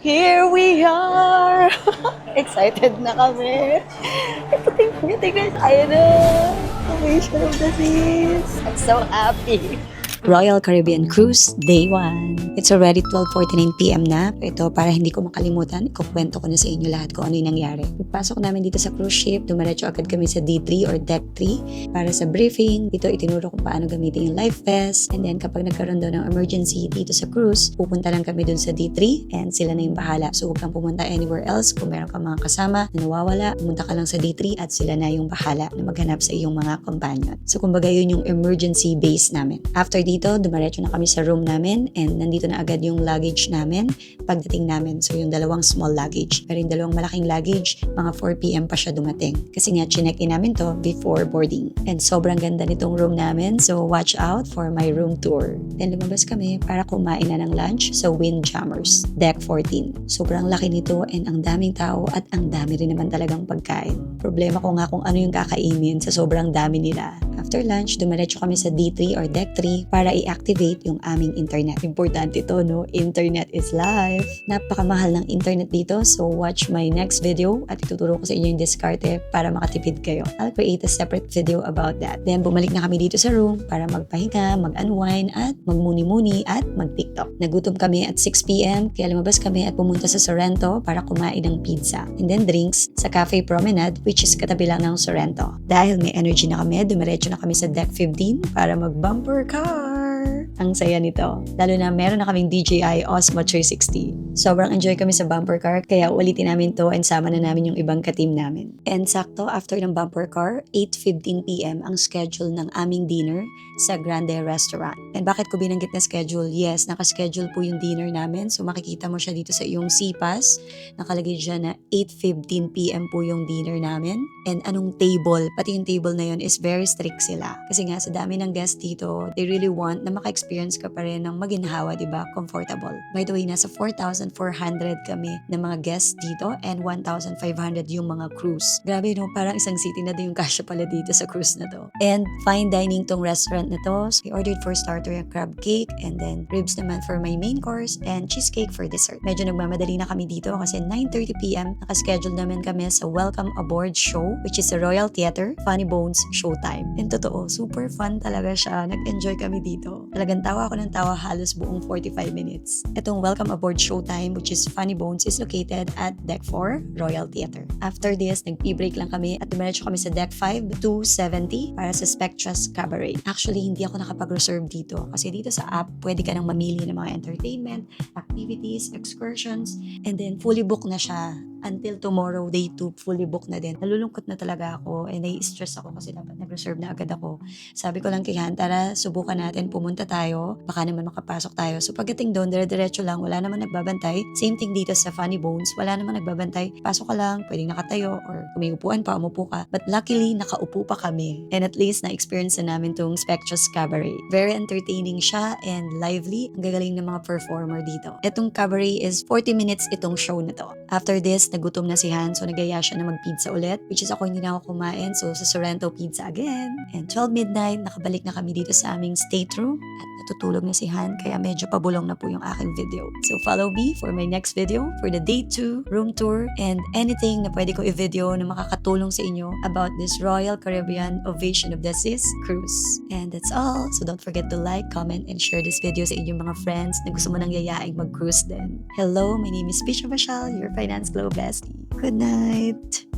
Here we are! Excited na kami. Ito, tingnan. Ayun na. Ovation of the Seas. I'm so happy. Royal Caribbean Cruise, Day 1. It's already 12:49 PM na. Ito, para hindi ko makalimutan, ikukwento ko na sa inyo lahat kung ano yung nangyari. Pagpasok namin dito sa cruise ship, dumiretso agad kami sa D3 or Deck 3 para sa briefing. Dito, itinuro kung paano gamitin yung life vest. And then, kapag nagkaroon daw ng emergency dito sa cruise, pupunta lang kami dun sa D3 and sila na yung bahala. So, huwag kang pumunta anywhere else. Kung meron kang mga kasama na nawawala, pumunta ka lang sa D3 at sila na yung bahala na maghanap sa iyong mga companion. So, kumbaga yun yung emergency base namin. After dito, dumiretso na kami sa room namin and nandito na agad yung luggage namin pagdating namin. So yung dalawang small luggage. Pero yung dalawang malaking luggage, mga 4 PM pa siya dumating. Kasi nga, chinek-in namin to before boarding. And sobrang ganda nitong room namin. So watch out for my room tour. Then lumabas kami para kumain na ng lunch sa Windjammers, Deck 14. Sobrang laki nito and ang daming tao at ang dami rin naman talagang pagkain. Problema ko nga kung ano yung kakainin sa sobrang dami nila. After lunch, dumiretso kami sa D3 or Deck 3 para i-activate yung aming internet. Importante to, no? Internet is life. Napakamahal ng internet dito, so watch my next video at ituturo ko sa inyo yung diskarte para makatipid kayo. I'll create a separate video about that. Then, bumalik na kami dito sa room para magpahinga, mag-unwind at magmuni-muni at mag-TikTok. Nagutom kami at 6 PM, kaya lumabas kami at pumunta sa Sorrento para kumain ng pizza. And then drinks sa Cafe Promenade, which is katabi lang ng Sorrento. Dahil may energy na kami, dumiretso na kami sa Deck 15 para mag-bumper car. Ang saya nito. Lalo na meron na kaming DJI Osmo 360. Sobrang enjoy kami sa bumper car, kaya ulitin namin to and sama na namin yung ibang ka-team namin. And sakto, after ng bumper car, 8:15 PM ang schedule ng aming dinner sa Grande Restaurant. And bakit ko binanggit na schedule? Yes, naka-schedule po yung dinner namin. So makikita mo siya dito sa iyong CPAS. Nakalagay dyan na 8:15 PM po yung dinner namin. And anong table, pati yung table na yun is very strict sila. Kasi nga sa dami ng guests dito, they really want na maka-experience ka pa rin ng maginhawa, diba? Comfortable. By the way, nasa 4,400 kami na mga guests dito and 1,500 yung mga cruise. Grabe, no? Parang isang city na din yung kasya pala dito sa cruise na to. And fine dining tong restaurant na to. So, I ordered for starter yung crab cake and then ribs naman for my main course and cheesecake for dessert. Medyo nagmamadali na kami dito kasi 9:30 PM nakaschedule naman kami sa Welcome Aboard show, which is a Royal Theater, Funny Bones Showtime. And totoo, super fun talaga siya. Nag-enjoy kami dito. Talagang tawa ako ng tawa halos buong 45 minutes. Itong Welcome Aboard Showtime, which is Funny Bones, is located at Deck 4, Royal Theater. After this, nag-pre-break lang kami at dumiretso kami sa Deck 5, 270 para sa Spectra's Cabaret. Actually, hindi ako nakapag-reserve dito kasi dito sa app, pwede ka nang mamili ng mga entertainment, activities, excursions, and then fully booked na siya. Until tomorrow, day 2, fully booked na din. Nalulungkot na talaga ako and nai-stress ako kasi dapat nag-reserve na agad ako. Sabi ko lang kay Han, tara, subukan natin, pumunta tayo, baka naman makapasok tayo. So pagdating doon, dire-diretso lang, wala naman nagbabantay. Same thing dito sa Funny Bones, wala naman nagbabantay. Pasok ka lang, pwedeng nakatayo or kung may upuan pa, umupo ka. But luckily, nakaupo pa kami. And at least, na-experience na namin tong Spectra's Cabaret. Very entertaining siya and lively. Ang gagaling ng mga performer dito. Itong cabaret is 40 minutes itong show na to. After this, nagutom na si Han, so nagaya siya na mag-pizza ulit, which is ako hindi na ako kumain, so sa Sorrento pizza again. And 12 midnight, nakabalik na kami dito sa aming stateroom at natutulog na si Han, kaya medyo pabulong na po yung aking video. So follow me for my next video for the day 2 room tour and anything na pwede ko i-video na makakatulong sa inyo about this Royal Caribbean Ovation of the Seas cruise. And that's all. So don't forget to like, comment, and share this video sa inyong mga friends na gusto mo nang yayaing mag-cruise din. Hello, my name is Bisha Bashal, your Finance Glow bestie. Good night!